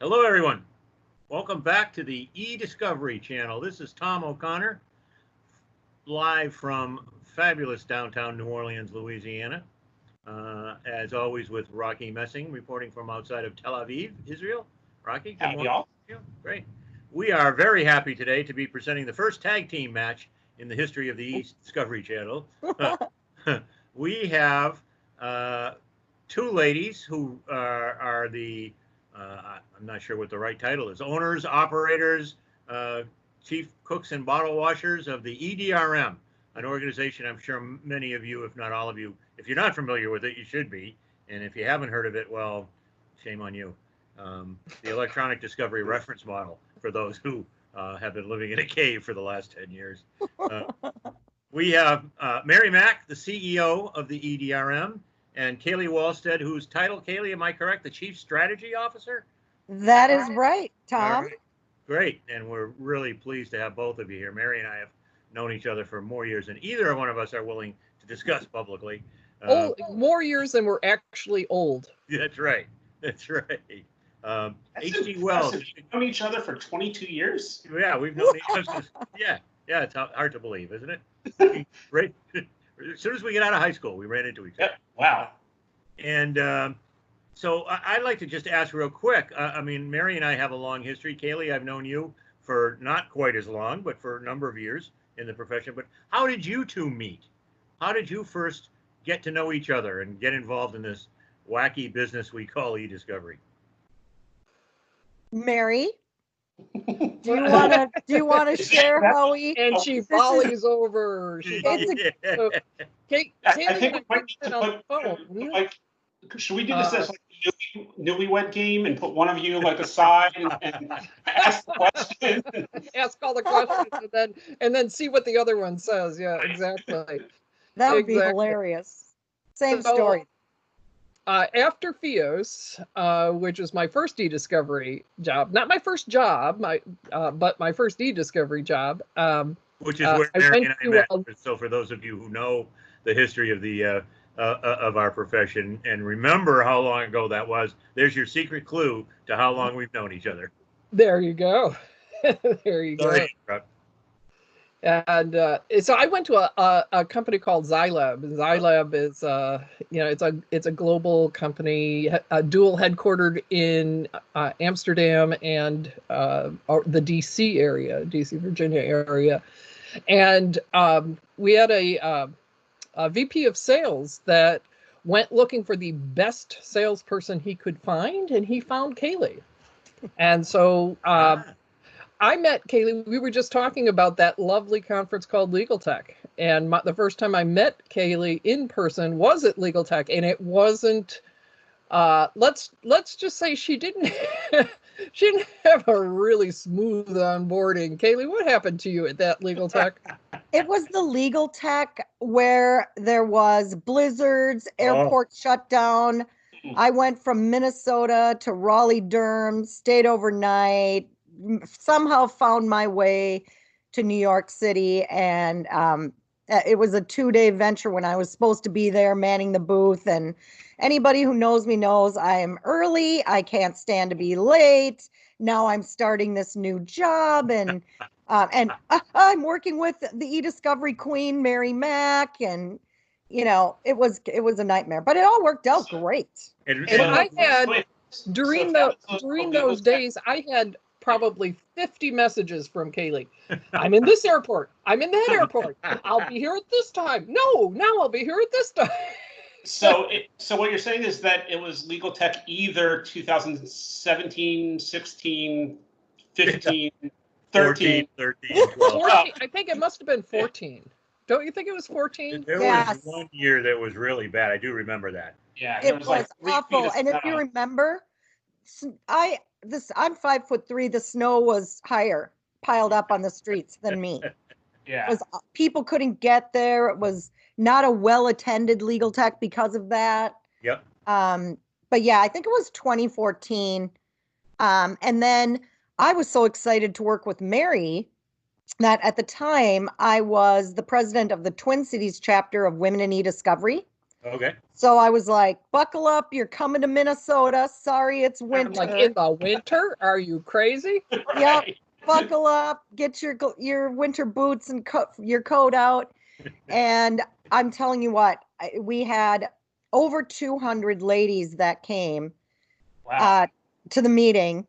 Hello, everyone. Welcome back to the eDiscovery channel. This is Tom O'Connor, live from fabulous downtown New Orleans, Louisiana. As always, with Rachi Messing, reporting from outside of Tel Aviv, Israel. Rachi, good morning. Y'all. Great. We are very happy today to be presenting the first tag team match in the history of the eDiscovery channel. We have two ladies who are the I'm not sure what the right title is. Owners, operators, chief cooks and bottle washers of the EDRM, an organization I'm sure many of you, if not all of you, if you're not familiar with it, you should be. And if you haven't heard of it, well, shame on you. The electronic discovery reference model for those who have been living in a cave for the last 10 years. We have Mary Mack, the CEO of the EDRM, and Kaylee Walstead, whose title, Kaylee, am I correct, the Chief Strategy Officer? That is right, Tom. Right. Great, and we're really pleased to have both of you here. Mary and I have known each other for more years than either one of us are willing to discuss publicly. More years than we're actually old. That's right. That's right. H.G. Wells. Wells. We've known each other for 22 years? Yeah, we've known each other. Yeah, it's hard to believe, isn't it? Right. As soon as we get out of high school, we ran into each other. Yep. Wow. And so I'd like to just ask real quick. I mean, Mary and I have a long history. Kaylee, I've known you for not quite as long, but for a number of years in the profession. But how did you two meet? How did you first get to know each other and get involved in this wacky business we call eDiscovery? Mary, do you want to share how we? And she volleys over. I think we might need to put, like, should we do this as like a newlywed game and put one of you like aside and ask the question? Ask all the questions and then see what the other one says. Yeah, exactly. That would be hilarious. Same story. After FIOS, which was my first eDiscovery job, not my first job, but my first eDiscovery job. Which is where Mary and I met. So for those of you who know the history of the of our profession and remember how long ago that was, there's your secret clue to how long we've known each other. There you go. There you go. And so I went to a company called Zylab. Zylab is it's a global company, dual headquartered in Amsterdam and the DC area, DC Virginia area, and we had a VP of sales that went looking for the best salesperson he could find, and he found Kaylee, and so. I met Kaylee. We were just talking about that lovely conference called Legal Tech, and the first time I met Kaylee in person was at Legal Tech, and it wasn't. Let's just say she didn't have a really smooth onboarding. Kaylee, what happened to you at that Legal Tech? It was the Legal Tech where there was blizzards, airport shut down. I went from Minnesota to Raleigh-Durham, stayed overnight. Somehow found my way to New York City, and it was a 2-day venture when I was supposed to be there manning the booth. And anybody who knows me knows I am early. I can't stand to be late. Now I'm starting this new job, and I'm working with the eDiscovery queen, Mary Mack, and it was a nightmare, but it all worked out great. And I had during those days, I had probably 50 messages from Kaylee. I'm in this airport. I'm in that airport. I'll be here at this time. No, now I'll be here at this time. So what you're saying is that it was Legal Tech either 2017, 16, 15, 13. 14, 14. I think it must have been 14. Don't you think it was 14? There was one year that was really bad. I do remember that. Yeah, it was like awful. And if you remember, I'm 5'3". The snow was higher, piled up on the streets than me. Yeah, people couldn't get there. It was not a well-attended Legal Tech because of that. Yep. But yeah, I think it was 2014. And then I was so excited to work with Mary that at the time I was the president of the Twin Cities chapter of Women in eDiscovery. Okay. So I was like, buckle up, you're coming to Minnesota. Sorry, it's winter. Like in the winter? Are you crazy? Yep. Buckle up, get your winter boots and your coat out. And I'm telling you what, we had over 200 ladies that came to the meeting,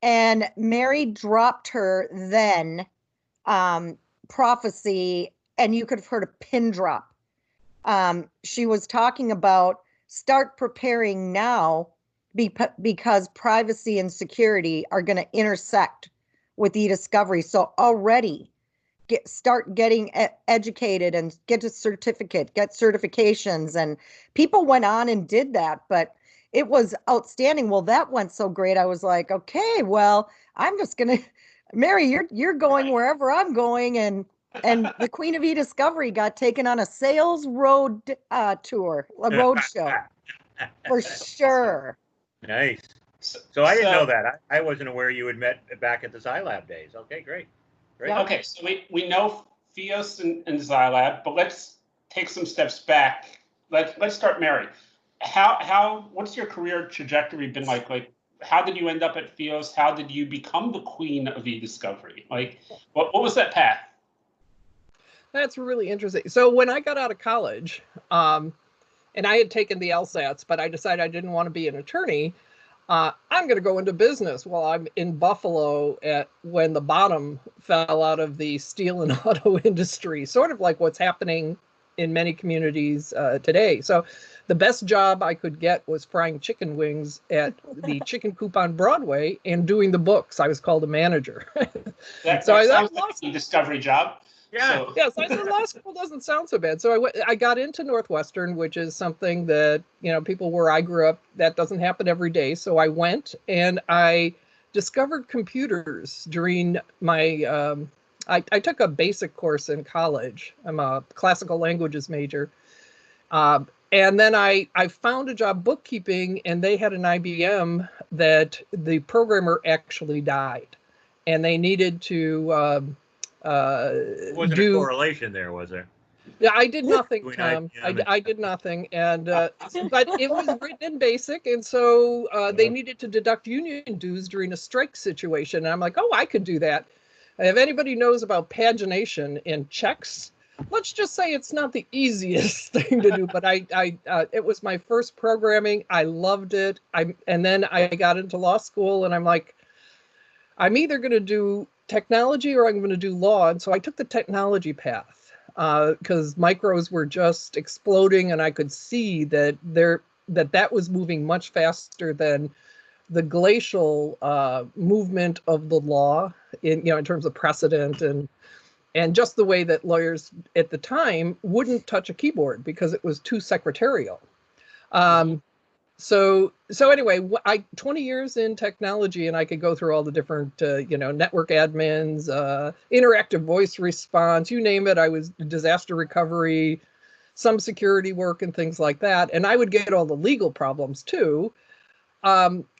and Mary dropped her then prophecy, and you could have heard a pin drop. She was talking about start preparing now because privacy and security are going to intersect with eDiscovery. So already start getting educated and get a certificate, get certifications. And people went on and did that, but it was outstanding. Well, that went so great. I was like, okay, well, I'm just going to, Mary, you're going wherever I'm going. And the Queen of eDiscovery got taken on a sales road tour, a road show for sure. Nice. So I didn't know that. I wasn't aware you had met back at the Xylab days. Okay, great. Yep. Okay, so we know Fios and Xylab, but let's take some steps back. Let's start, Mary. What's your career trajectory been like? Like, how did you end up at Fios? How did you become the queen of eDiscovery? Like, what was that path? That's really interesting. So when I got out of college, and I had taken the LSATs, but I decided I didn't want to be an attorney. I'm going to go into business. Well, I'm in Buffalo when the bottom fell out of the steel and auto industry, sort of like what's happening in many communities today. So the best job I could get was frying chicken wings at the chicken coop on Broadway and doing the books. I was called a manager. That sounds like an eDiscovery job. Yeah. So. Yes, I said law school doesn't sound so bad. So I got into Northwestern, which is something that, people where I grew up, that doesn't happen every day. So I went and I discovered computers during my, I took a basic course in college. I'm a classical languages major. And then I found a job bookkeeping, and they had an IBM that the programmer actually died. And they needed to... wasn't a correlation there, was there? Yeah, I did nothing, Tom. I did nothing, and but it was written in BASIC, and so they needed to deduct union dues during a strike situation. And I'm like, oh, I could do that. If anybody knows about pagination in checks, let's just say it's not the easiest thing to do. But it was my first programming. I loved it. And then I got into law school, and I'm like, I'm either going to do technology or I'm going to do law. And so I took the technology path because micros were just exploding, and I could see that that was moving much faster than the glacial movement of the law in terms of precedent and just the way that lawyers at the time wouldn't touch a keyboard because it was too secretarial. So anyway, 20 years in technology, and I could go through all the different, network admins, interactive voice response, you name it. I was disaster recovery, some security work and things like that. And I would get all the legal problems too.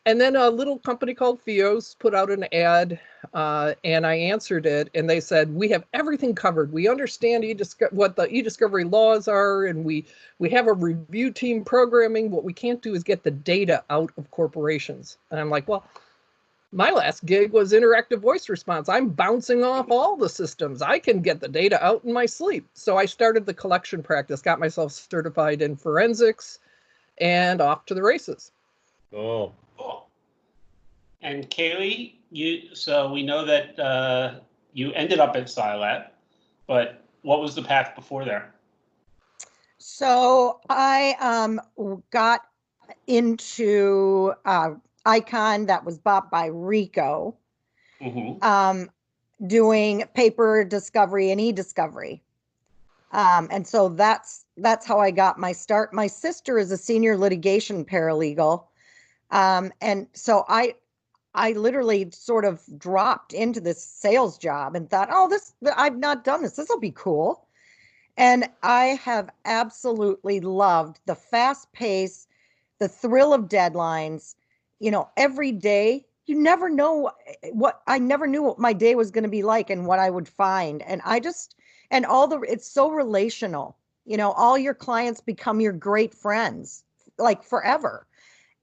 And then a little company called Fios put out an ad, and I answered it, and they said, we have everything covered. We understand what the eDiscovery laws are, and we have a review team programming. What we can't do is get the data out of corporations. And I'm like, well, my last gig was interactive voice response. I'm bouncing off all the systems. I can get the data out in my sleep. So I started the collection practice, got myself certified in forensics, and off to the races. Oh. Cool. And Kaylee, so we know that you ended up at Xylab, but what was the path before there? So I got into Icon that was bought by Rico, doing paper discovery and eDiscovery. And so that's how I got my start. My sister is a senior litigation paralegal. And so I literally sort of dropped into this sales job and thought, oh, I've not done this. This will be cool. And I have absolutely loved the fast pace, the thrill of deadlines. Every day, you never know I never knew what my day was going to be like and what I would find. And it's so relational. You know, all your clients become your great friends, like forever.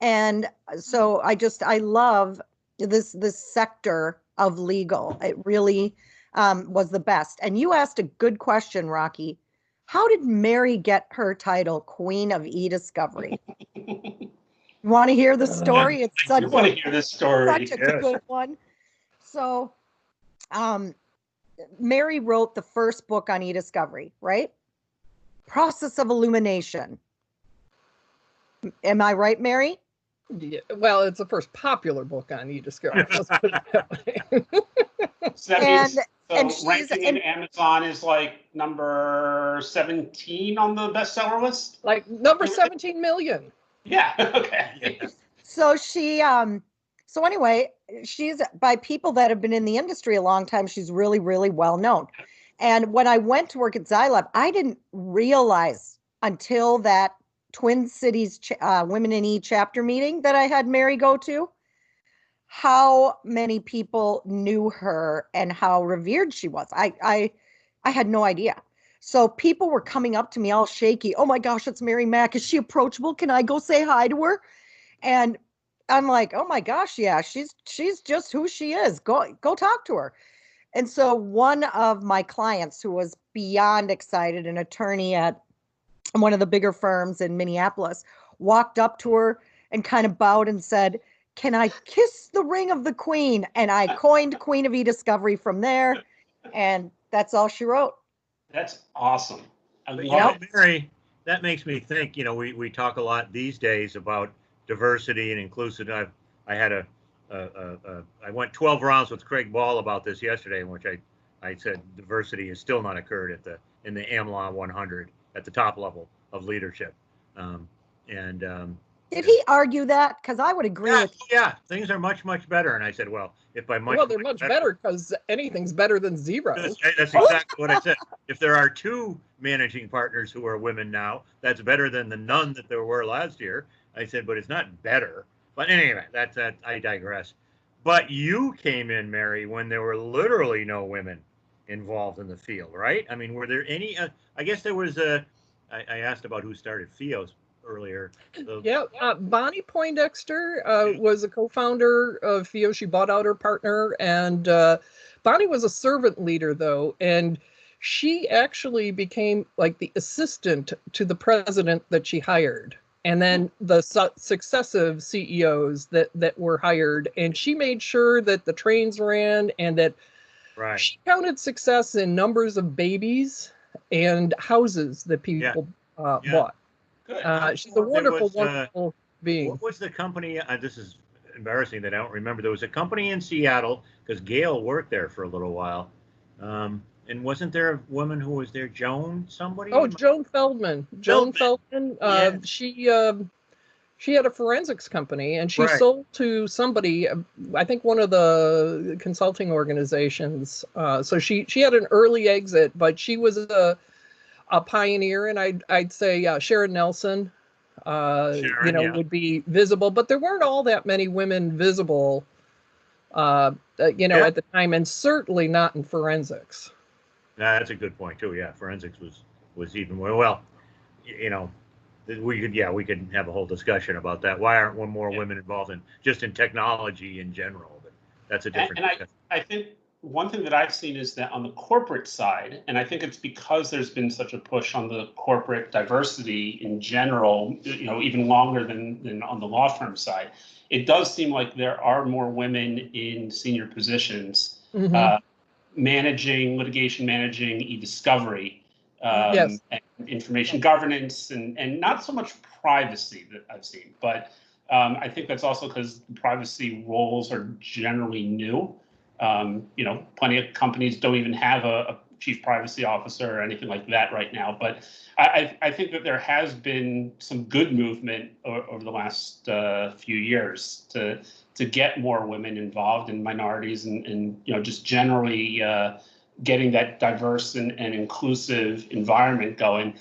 And so I love this sector of legal. It really was the best. And you asked a good question, Rocky. How did Mary get her title Queen of eDiscovery? You want to hear the story? It's such want to hear this story. Such a good one. So, Mary wrote the first book on eDiscovery, right? Process of Illumination. Am I right, Mary? Yeah, well, it's the first popular book on eDiscovery. Let's put it that way. So that means ranking in Amazon is like number 17 on the bestseller list? Like number 17 million. Yeah, okay. So so anyway, she's, by people that have been in the industry a long time, she's really, really well known. And when I went to work at Xylab, I didn't realize until that Twin Cities Women in E chapter meeting that I had Mary go to, how many people knew her and how revered she was. I had no idea. So people were coming up to me all shaky. Oh my gosh, it's Mary Mack. Is she approachable? Can I go say hi to her? And I'm like, oh my gosh, yeah, she's just who she is. Go talk to her. And so one of my clients, who was beyond excited, an attorney at one of the bigger firms in Minneapolis, walked up to her and kind of bowed and said, "Can I kiss the ring of the queen?" And I coined Queen of eDiscovery from there. And that's all she wrote. That's awesome. I love it. Mary, that makes me think, you know, we talk a lot these days about diversity and inclusiveness. I had I went 12 rounds with Craig Ball about this yesterday, in which I said diversity has still not occurred in the AmLaw 100 at the top level of leadership. Did he argue that? Because I would agree with you. Yeah, things are much, much better. And I said, well, if by much, well, they're much better because anything's better than zero. That's exactly what I said. If there are 2 managing partners who are women now, that's better than the none that there were last year. I said, but it's not better. But anyway, that's I digress. But you came in, Mary, when there were literally no women involved in the field, right? I mean, were there any? I guess there was I asked about who started FIOS earlier. Bonnie Poindexter was a co-founder of FIOS. She bought out her partner, and Bonnie was a servant leader, though, and she actually became like the assistant to the president that she hired. And then the successive CEOs that were hired, and she made sure that the trains ran and that she counted success in numbers of babies and houses that people bought. She's a wonderful being. What was the company? This is embarrassing that I don't remember. There was a company in Seattle, because Gail worked there for a little while. And wasn't there a woman who was there, Joan somebody? Oh, Joan Feldman. Joan Feldman. Yes. She had a forensics company, and she sold to somebody, I think one of the consulting organizations. So she had an early exit, but she was a pioneer, and I'd say Sharon Nelson, would be visible, but there weren't all that many women visible, at the time, and certainly not in forensics. That's a good point too. Yeah, forensics was even well. We could have a whole discussion about that. Why aren't more women involved in technology in general? But that's a different. And I think one thing that I've seen is that on the corporate side, and I think it's because there's been such a push on the corporate diversity in general, even longer than on the law firm side. It does seem like there are more women in senior positions. Mm-hmm. Managing eDiscovery, and information governance, and not so much privacy that I've seen, but I think that's also because privacy roles are generally new. Plenty of companies don't even have a chief privacy officer or anything like that right now. But I think that there has been some good movement over the last few years to get more women involved and minorities and just generally getting that diverse and inclusive environment going.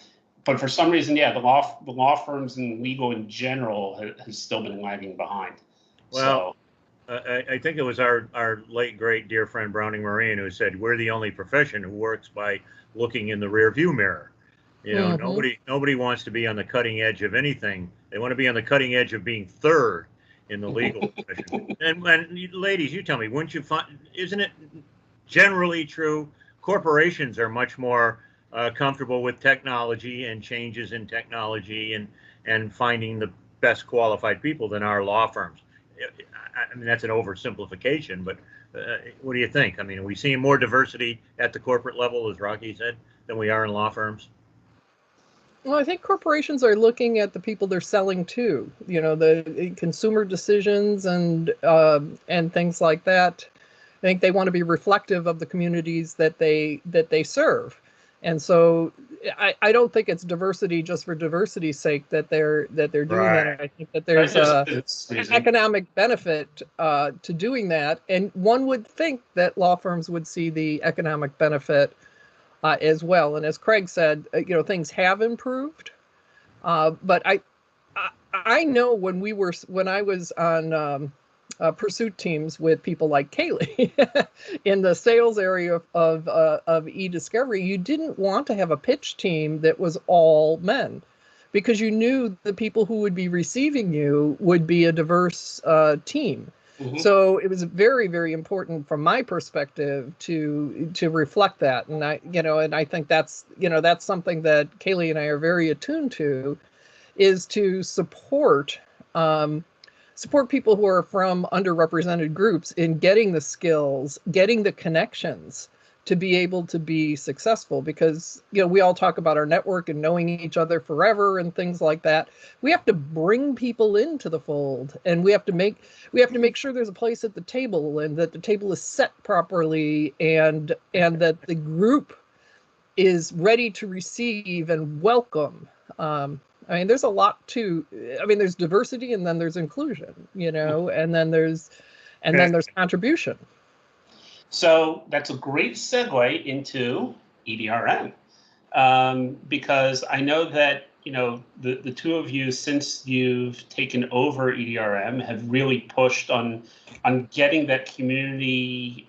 But for some reason, the law firms and legal in general has still been lagging behind. Well, I think it was our late, great, dear friend Browning Marine who said, we're the only profession who works by looking in the rear view mirror. You know, nobody wants to be on the cutting edge of anything. They want to be on the cutting edge of being third in the legal profession. And ladies, you tell me, wouldn't you find, isn't it generally true? Corporations are much more comfortable with technology and changes in technology and finding the best qualified people than our law firms. I mean, that's an oversimplification, but what do you think? I mean, are we seeing more diversity at the corporate level, as Rachi said, than we are in law firms? Well, I think corporations are looking at the people they're selling to, you know, the consumer decisions and things like that. I think they want to be reflective of the communities that they serve. And so I don't think it's diversity just for diversity's sake that they're doing that. I think that there's an economic benefit to doing that. And one would think that law firms would see the economic benefit as well. And as Craig said, you know, things have improved. But I know when I was on pursuit teams with people like Kaylee in the sales area of eDiscovery, you didn't want to have a pitch team that was all men, because you knew the people who would be receiving you would be a diverse team. So it was very, very important from my perspective to reflect that. And I think that's something that Kaylee and I are very attuned to, is to support people who are from underrepresented groups in getting the skills, getting the connections to be able to be successful. Because, you know, we all talk about our network and knowing each other forever and things like that. We have to bring people into the fold, and we have to make sure there's a place at the table, and that the table is set properly, and that the group is ready to receive and welcome. I mean, there's a lot there's diversity, and then there's inclusion, you know, and then there's contribution. So that's a great segue into EDRM, because I know that, you know, the two of you, since you've taken over EDRM, have really pushed on getting that community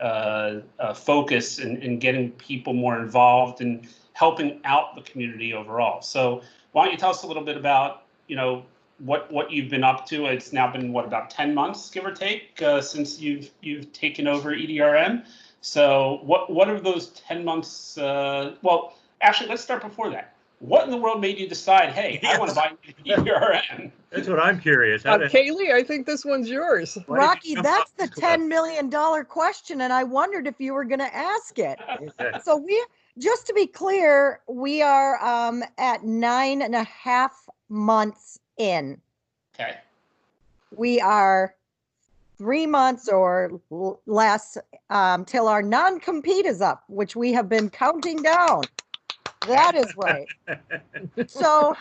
focus and getting people more involved and helping out the community overall. So why don't you tell us a little bit about, you know, what you've been up to? It's now been about 10 months, give or take, since you've taken over EDRM. So what are those 10 months? Well, actually, let's start before that. What in the world made you decide, hey, I want to buy EDRM? That's what I'm curious. Kaylee, I think this one's yours. Rachi, that's the $10 million question, and I wondered if you were going to ask it. So just to be clear, we are at 9.5 months in. Okay. We are 3 months or less till our non-compete is up, which we have been counting down. That is right. So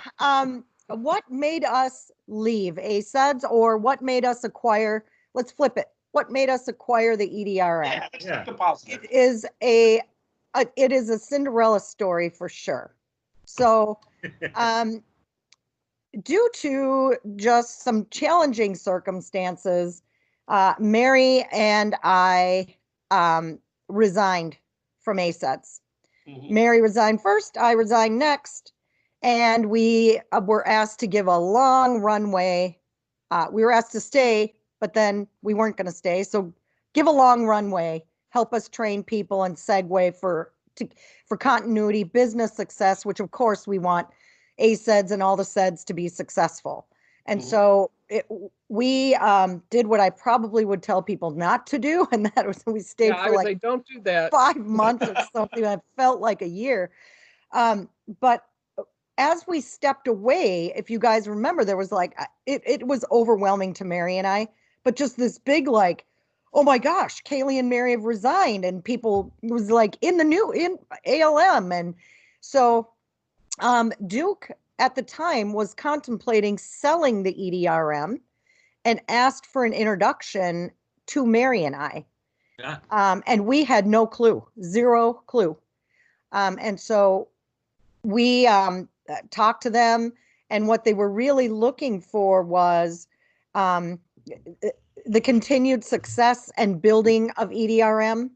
what made us leave ASEDS, or what made us acquire, let's flip it. What made us acquire the EDRM? Yeah, the positive. It is a Cinderella story for sure. So due to just some challenging circumstances, Mary and I resigned from ASEDS. Mary resigned first, I resigned next, and we were asked to give a long runway. We were asked to stay, but then we weren't going to stay. So give a long runway, help us train people, and segue for continuity, business success, which of course we want ASEDS and all the SEDS to be successful. And so we did what I probably would tell people not to do, and that was we stayed for like don't do that. 5 months or something. That felt like a year. But as we stepped away, if you guys remember, there was like it was overwhelming to Mary and I, but just this big like, oh my gosh, Kaylee and Mary have resigned, and people, it was like in ALM. And so Duke at the time was contemplating selling the EDRM and asked for an introduction to Mary and I. Yeah. And we had no clue, zero clue. And so we talked to them, and what they were really looking for was the continued success and building of EDRM.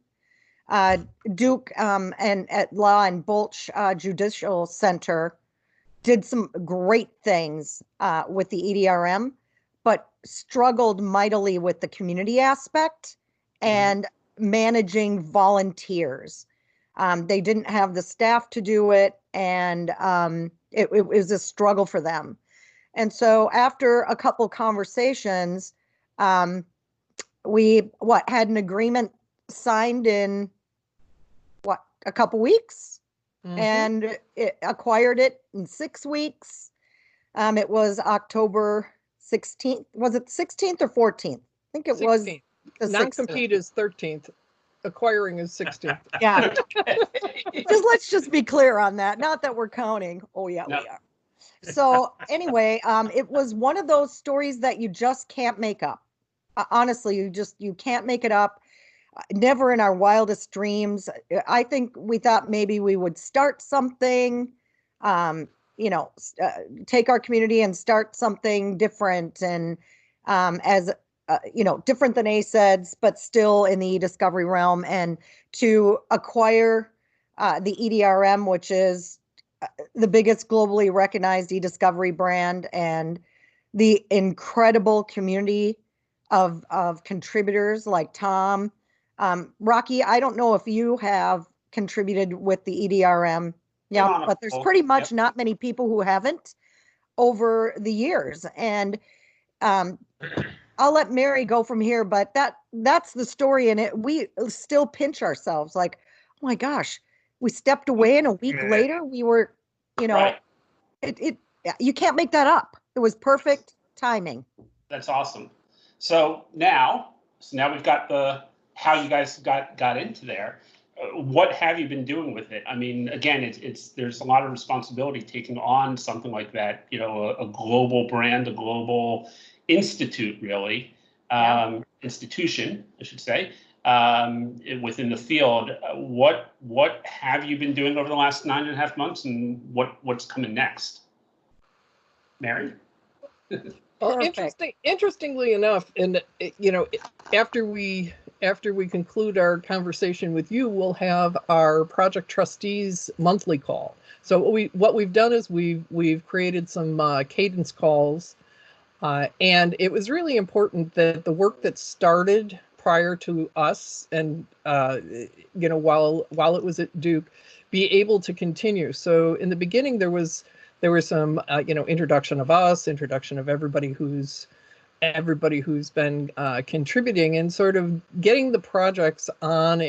Duke and at Law and Bulch Judicial Center did some great things with the EDRM, but struggled mightily with the community aspect and managing volunteers. They didn't have the staff to do it, and it was a struggle for them. And so after a couple conversations, we had an agreement signed in a couple weeks, and it acquired it in 6 weeks. It was October 16th. Was it 16th or 14th? I think it 16th. Was the non-compete is 13th. Acquiring is 16th. Yeah. Let's just be clear on that. Not that we're counting. Oh yeah, no. We are. So anyway, it was one of those stories that you just can't make up. Honestly, you can't make it up. Never in our wildest dreams. I think we thought maybe we would start something, take our community and start something different, and different than ACEDS, but still in the eDiscovery realm, and to acquire the EDRM, which is the biggest globally recognized eDiscovery brand, and the incredible community of contributors like Tom. Rachi, I don't know if you have contributed with the EDRM. Yeah, but there's pretty much not many people who haven't over the years. And I'll let Mary go from here, but that's the story. And we still pinch ourselves like, oh my gosh, we stepped away and a week later we were, right. You can't make that up. It was perfect timing. That's awesome. So now we've got how you guys got into there. What have you been doing with it? I mean, again, there's a lot of responsibility taking on something like that. A global brand, a global institute, really, institution, I should say, within the field. What have you been doing over the last 9.5 months, and what's coming next? Mary? Well, interestingly enough, and after we conclude our conversation with you, we'll have our project trustees monthly call. So what we've done is we've created some cadence calls, and it was really important that the work that started prior to us and while it was at Duke be able to continue. So in the beginning there was some introduction of us, introduction of everybody who's been contributing, and sort of getting the projects on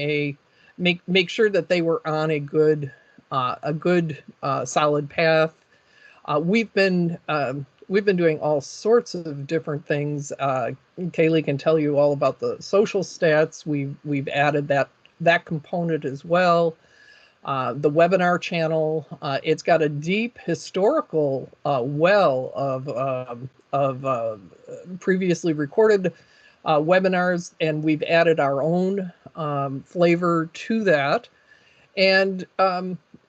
make sure that they were on a good solid path. We've been doing all sorts of different things. Kaylee can tell you all about the social stats. We've added that component as well. The webinar channel, it's got a deep historical well of previously recorded webinars, and we've added our own flavor to that. And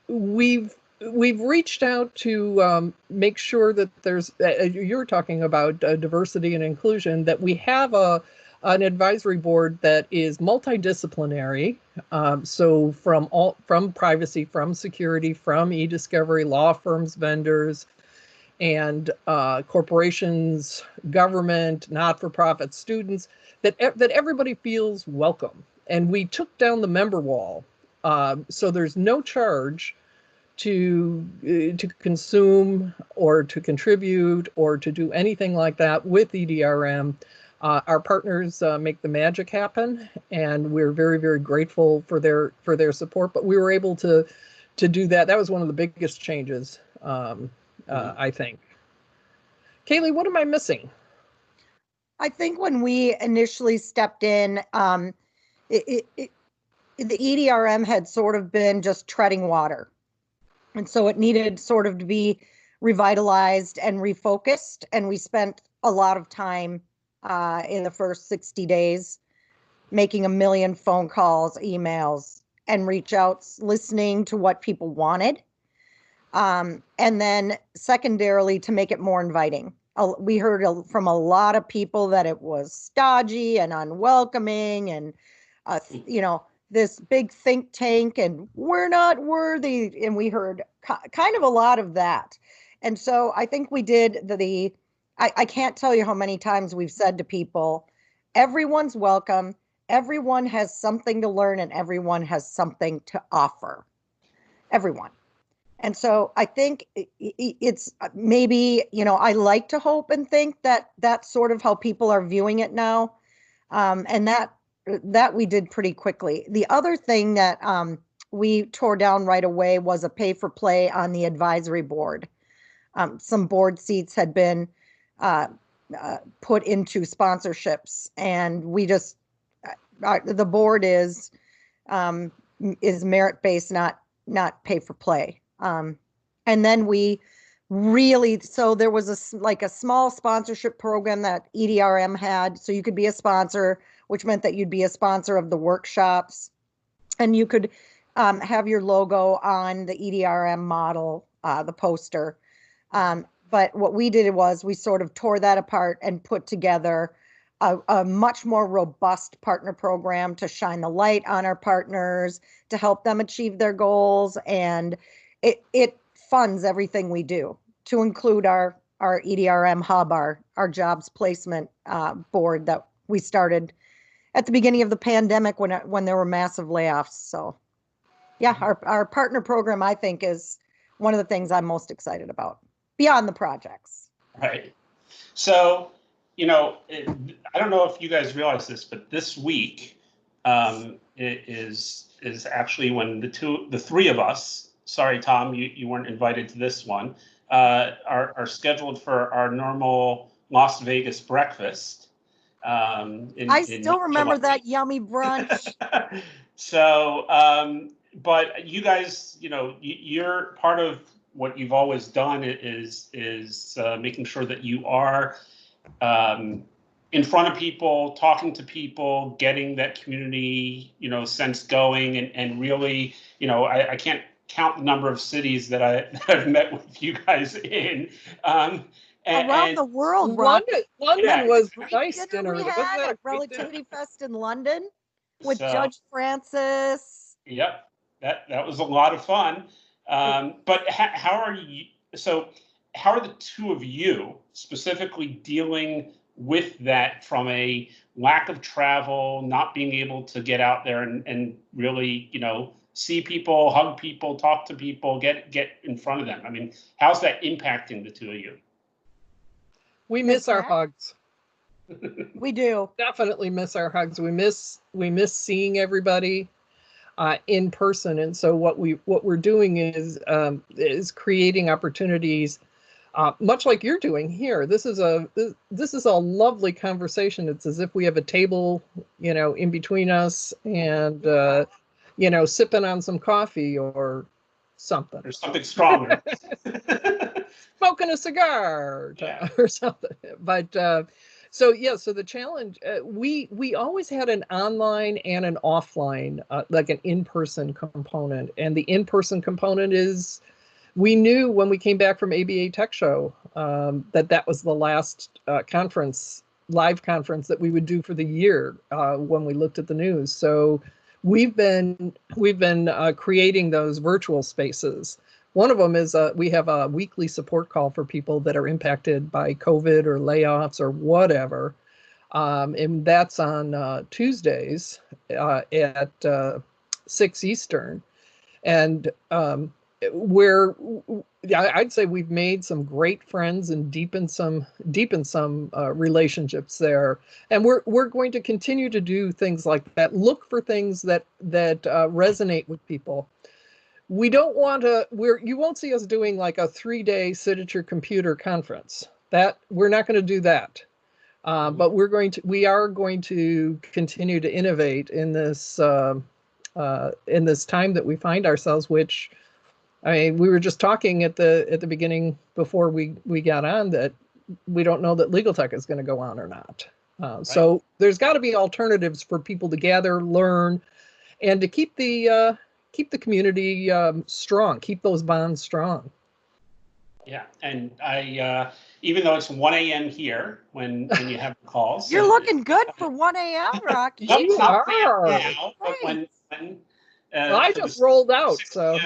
we've reached out to make sure that there's, you're talking about diversity and inclusion, that we have an advisory board that is multidisciplinary. So from privacy, from security, from eDiscovery, law firms, vendors, and corporations, government, not-for-profit, students, that everybody feels welcome. And we took down the member wall. So there's no charge to consume or to contribute or to do anything like that with EDRM. Our partners make the magic happen, and we're very, very grateful for their support. But we were able to do that. That was one of the biggest changes, I think. Kaylee, what am I missing? I think when we initially stepped in, the EDRM had sort of been just treading water. And so it needed sort of to be revitalized and refocused. And we spent a lot of time in the first 60 days making 1 million phone calls, emails, and reach outs, listening to what people wanted. And then secondarily, to make it more inviting. We heard from a lot of people that it was stodgy and unwelcoming, and this big think tank, and we're not worthy. And we heard kind of a lot of that. And so I think we did I can't tell you how many times we've said to people, everyone's welcome, everyone has something to learn, and everyone has something to offer. Everyone. And so I think it's maybe, I like to hope and think that that's sort of how people are viewing it now. And that we did pretty quickly. The other thing that we tore down right away was a pay for play on the advisory board. Some board seats had been put into sponsorships, and we just the board is merit based, not pay for play. And then we really, so there was a small sponsorship program that EDRM had, so you could be a sponsor, which meant that you'd be a sponsor of the workshops, and you could have your logo on the EDRM model, the poster. But what we did was we sort of tore that apart and put together a much more robust partner program to shine the light on our partners, to help them achieve their goals. And it funds everything we do, to include our EDRM hub, our jobs placement board that we started at the beginning of the pandemic when there were massive layoffs. So yeah, our partner program, I think, is one of the things I'm most excited about beyond the projects. Right. So, I don't know if you guys realize this, but this week is actually when the three of us, sorry, Tom, you weren't invited to this one, are scheduled for our normal Las Vegas breakfast. I still remember that yummy brunch. So, but you guys, you're part of what you've always done is making sure that you are in front of people, talking to people, getting that community, sense going, and really, I can't count the number of cities that I've met with you guys in. Around the world, London was a nice dinner. We had at Relativity Fest in London with Judge Francis. Yep, that was a lot of fun. But how are you? So, how are the two of you specifically dealing with that from a lack of travel, not being able to get out there and really, see people, hug people, talk to people, get in front of them? I mean, how's that impacting the two of you? We miss our hugs. We do. Definitely miss our hugs. We miss seeing everybody in person. And so what we're doing is creating opportunities, much like you're doing here. This is a lovely conversation. It's as if we have a table, in between us, and sipping on some coffee or something. Or something stronger. Smoking a cigar or something. But so the challenge, we always had an online and an offline, like an in-person component. And the in-person component is, we knew when we came back from ABA Tech Show that was the last live conference that we would do for the year when we looked at the news. So we've been creating those virtual spaces. One of them is we have a weekly support call for people that are impacted by COVID or layoffs or whatever. And that's on Tuesdays at 6 Eastern. And where I'd say we've made some great friends and deepened some relationships there. And we're going to continue to do things like that. Look for things that resonate with people. We don't want to, you won't see us doing like a 3-day sit at your computer conference. That we're not going to do that. But we are going to continue to innovate in this time that we find ourselves, which, I mean, we were just talking at the beginning before we got on that we don't know that Legal Tech is going to go on or not. Right. So there's got to be alternatives for people to gather, learn, and to keep the community strong, keep those bonds strong. Yeah, and I, even though it's 1 a.m. here when you have the calls. You're looking good for 1 a.m., Rocky. Not now, but when Well, I just rolled out, so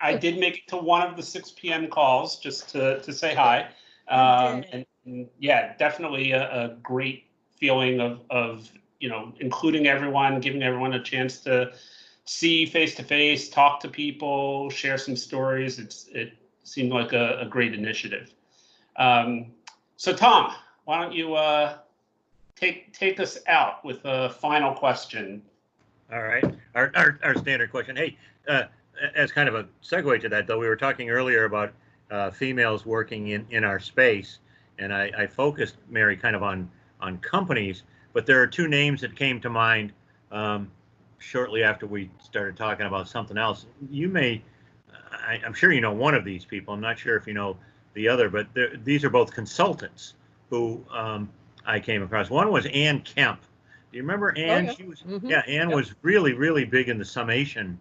I did make it to one of the 6 p.m. calls just to say hi. And yeah, definitely a great feeling of including everyone, giving everyone a chance to see face to face, talk to people, share some stories. It seemed like a great initiative. So Tom, why don't you take us out with a final question? All right, our standard question. Hey, as kind of a segue to that, though, we were talking earlier about females working in our space, and I focused, Mary, kind of on companies, but there are two names that came to mind shortly after we started talking about something else. You may, I'm sure you know one of these people. I'm not sure if you know the other, but these are both consultants who I came across. One was Ann Kemp. Do you remember Ann? Oh, yeah. She was, Mm-hmm. yeah, Ann was really, really big in the summation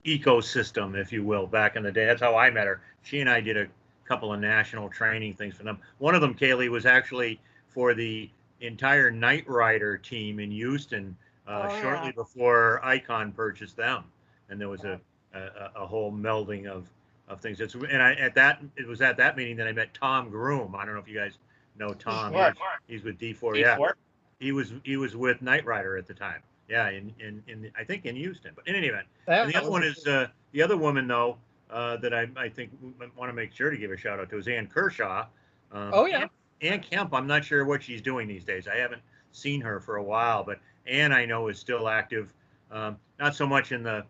ecosystem, if you will, back in the day. That's how I met her. She and I did a couple of national training things for them. One of them, Kaylee, was actually for the entire Knight Rider team in Houston shortly before Icon purchased them, and there was a whole melding of things. It was at that meeting that I met Tom Groom. I don't know if you guys know Tom. Sure. He's with D4. D4? Yeah, he was with Knight Rider at the time. Yeah, in I think in Houston. But in any event, and the other one is the other woman though that I think we want to make sure to give a shout out to is Ann Kershaw. Ann Kemp. I'm not sure what she's doing these days. I haven't seen her for a while, but Ann I know is still active. Not so much in the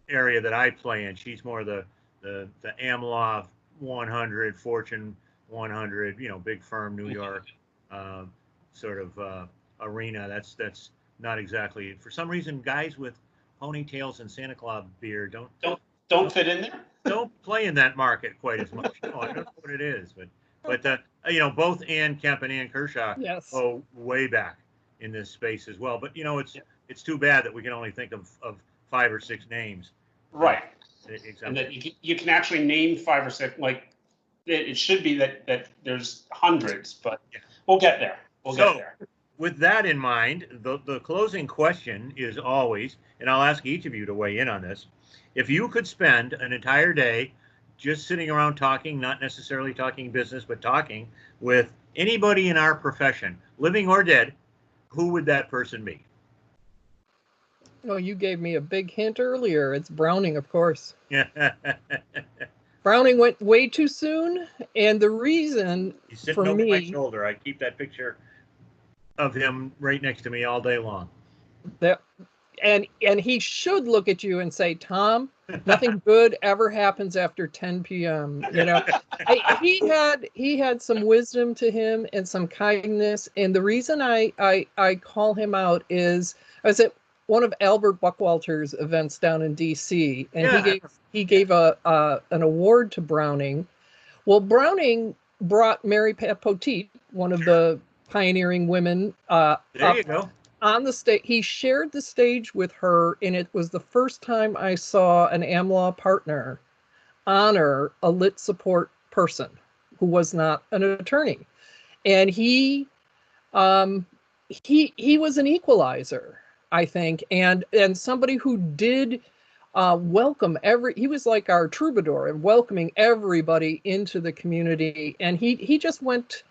area that I play in. She's more the AmLaw 100, Fortune 100, big firm, New York sort of arena. That's not exactly, for some reason, guys with ponytails and Santa Claus beard don't fit in there. Don't play in that market quite as much. No, I don't know what it is, but both Ann Kemp and Ann Kershaw go way back in this space as well. But it's too bad that we can only think of 5 or 6 names. Right. Exactly. And that you can actually name 5 or 6. Like it should be that there's hundreds, but we'll get there. We'll get there. With that in mind, the closing question is always, and I'll ask each of you to weigh in on this, if you could spend an entire day just sitting around talking, not necessarily talking business, but talking with anybody in our profession, living or dead, who would that person be? Well, you gave me a big hint earlier. It's Browning, of course. Browning went way too soon, and the reason He's sitting over my shoulder. I keep that picture of him right next to me all day long. And he should look at you and say, Tom, nothing good ever happens after 10 p.m. He had some wisdom to him and some kindness. And the reason I call him out is I was at one of Albert Buckwalter's events down in D.C. and he gave an award to Browning. Well, Browning brought Mary Pat Poteet, one of the pioneering women, there you go. On the stage. He shared the stage with her, and it was the first time I saw an AmLaw partner honor a lit support person who was not an attorney. And he was an equalizer, I think, and somebody who did welcome he was like our troubadour and welcoming everybody into the community. And he just went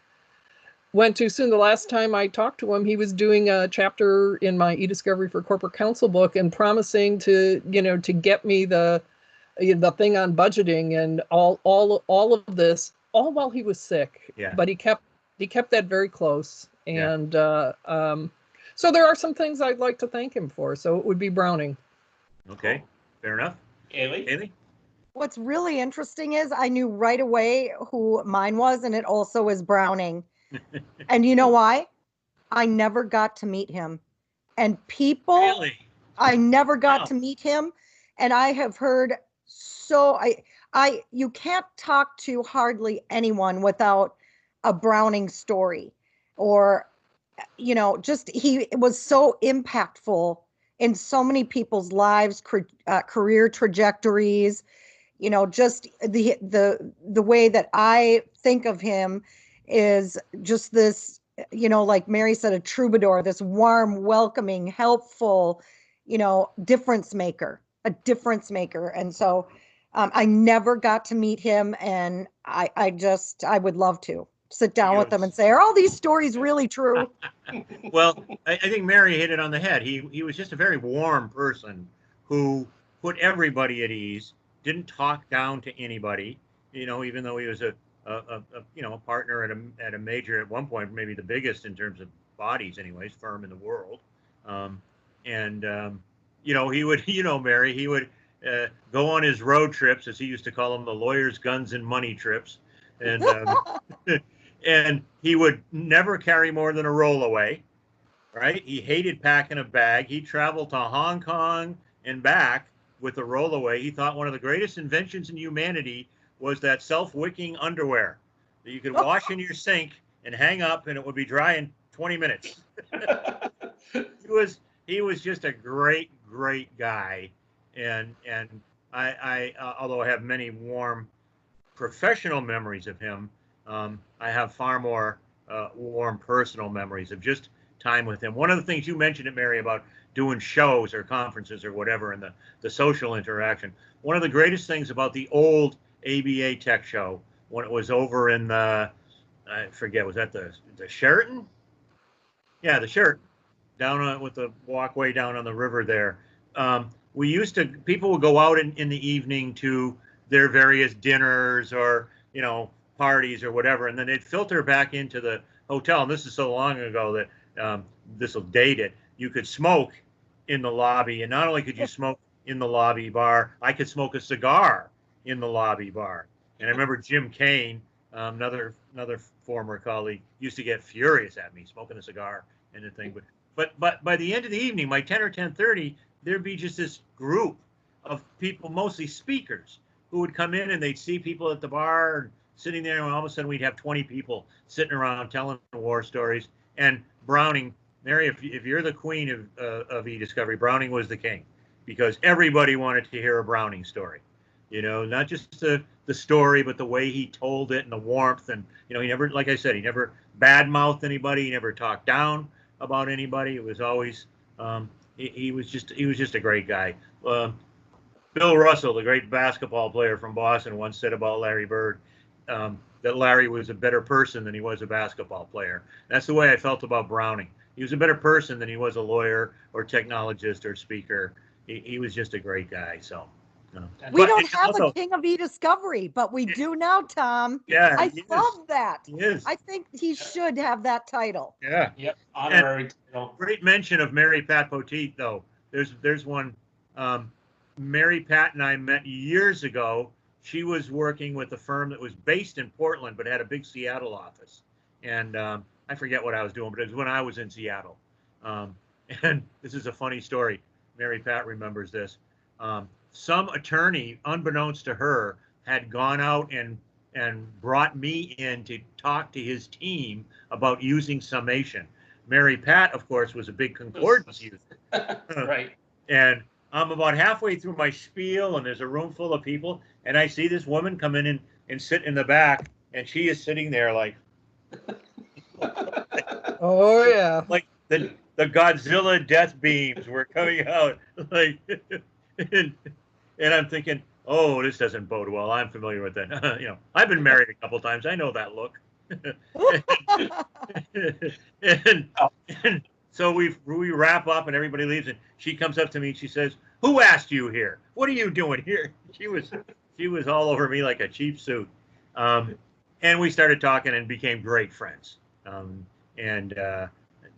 too soon. The last time I talked to him, he was doing a chapter in my eDiscovery for Corporate Counsel book and promising to get me the thing on budgeting and all of this, all while he was sick. Yeah. But he kept that very close. And so there are some things I'd like to thank him for. So it would be Browning. Okay, fair enough. Kaylee? What's really interesting is I knew right away who mine was, and it also is Browning. And you know why? I never got to meet him. And I never got to meet him. And I have heard you can't talk to hardly anyone without a Browning story, or, just he was so impactful in so many people's lives, career trajectories, just the way that I think of him is just this you know, like Mary said, a troubadour, this warm, welcoming, helpful, you know, difference maker. And so I never got to meet him, and I would love to sit down with them and say, are all these stories really true? Well, I think Mary hit it on the head. He was just a very warm person who put everybody at ease, didn't talk down to anybody, you know, even though he was a you know, a partner at a major, at one point, maybe the biggest in terms of bodies anyways, firm in the world. You know, he would, you know, Mary, he would go on his road trips, as he used to call them, the lawyers, guns, and money trips. And and he would never carry more than a rollaway, right? He hated packing a bag. He traveled to Hong Kong and back with a rollaway. He thought one of the greatest inventions in humanity was that self-wicking underwear that you could wash in your sink and hang up, and it would be dry in 20 minutes. He was just a great guy, and I although I have many warm professional memories of him, I have far more warm personal memories of just time with him. One of the things you mentioned, Mary, about doing shows or conferences or whatever, and the social interaction. One of the greatest things about the old ABA Tech Show, when it was over in the, I forget, was that the Sheraton? Yeah, the Sheraton, down on, with the walkway down on the river there. We used to, people would go out in the evening to their various dinners or, you know, parties or whatever, and then they'd filter back into the hotel. And this is so long ago that this will date it. You could smoke in the lobby, and not only could you smoke in the lobby bar, I could smoke a cigar in the lobby bar. And I remember Jim Kane, another former colleague, used to get furious at me smoking a cigar and the thing. But by the end of the evening, by 10 or 10:30, there'd be just this group of people, mostly speakers, who would come in and they'd see people at the bar sitting there, and all of a sudden we'd have 20 people sitting around telling war stories. And Browning, Mary, if you're the queen of eDiscovery, Browning was the king, because everybody wanted to hear a Browning story. You know, not just the story, but the way he told it and the warmth. And, you know, he never, like I said, he never badmouthed anybody. He never talked down about anybody. It was always, he was just a great guy. Bill Russell, the great basketball player from Boston, once said about Larry Bird that Larry was a better person than he was a basketball player. That's the way I felt about Browning. He was a better person than he was a lawyer or technologist or speaker. He was just a great guy. So. We don't have a king of eDiscovery, but we do now, Tom. Yeah, I love that. He is. I think he should have that title. Yeah. Yep. Honorary title. Great mention of Mary Pat Poteet, though. There's one. Mary Pat and I met years ago. She was working with a firm that was based in Portland but had a big Seattle office. And I forget what I was doing, but it was when I was in Seattle. And this is a funny story. Mary Pat remembers this. Some attorney, unbeknownst to her, had gone out and brought me in to talk to his team about using summation. Mary Pat, of course, was a big concordance user. Right. And I'm about halfway through my spiel, and there's a room full of people, and I see this woman come in and sit in the back, and she is sitting there like, oh yeah, like the Godzilla death beams were coming out, like, and I'm thinking, oh, this doesn't bode well. I'm familiar with that. You know, I've been married a couple times. I know that look. and so we wrap up, and everybody leaves, and she comes up to me and she says, "Who asked you here? What are you doing here?" She was all over me like a cheap suit. And we started talking and became great friends.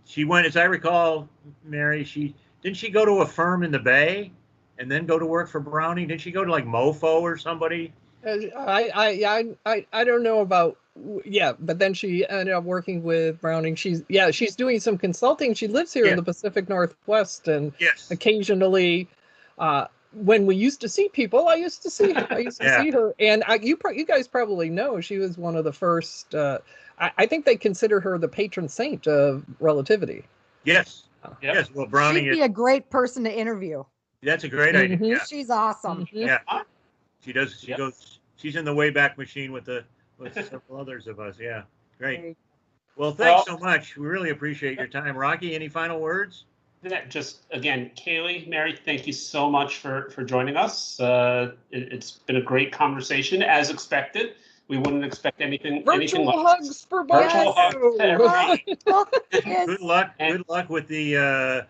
She went, as I recall, Mary, didn't she go to a firm in the Bay and then go to work for Browning? Didn't she go to like Mofo or somebody? I don't know about, yeah, but then she ended up working with Browning. She's doing some consulting. She lives here in the Pacific Northwest, and occasionally, when we used to see people, I used to see her, and you guys probably know she was one of the first. I think they consider her the patron saint of relativity. Yes. Yes. Well, Browning She'd be a great person to interview. That's a great idea. Yeah. She's awesome. Yeah. She does. She's in the Wayback Machine with several others of us. Yeah. Great. Well, thanks so much. We really appreciate your time. Rachi, any final words? Just again, Kaylee, Mary, thank you so much for joining us. It's been a great conversation, as expected. We wouldn't expect anything. Virtual anything hugs for both. Virtual hugs to everybody. Good luck. Good luck with the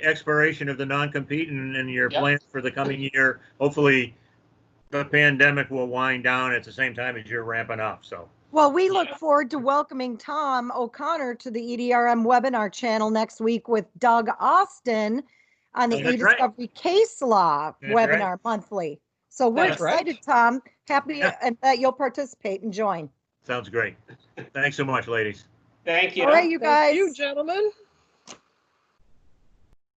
expiration of the non-compete and your plans for the coming year. Hopefully, the pandemic will wind down at the same time as you're ramping up. So. Well, we look forward to welcoming Tom O'Connor to the EDRM webinar channel next week with Doug Austin on the eDiscovery Case Law webinar monthly. So we're excited, Tom. Happy and that you'll participate and join. Sounds great. Thanks so much, ladies. Thank you. All right, you guys. Thank you, gentlemen.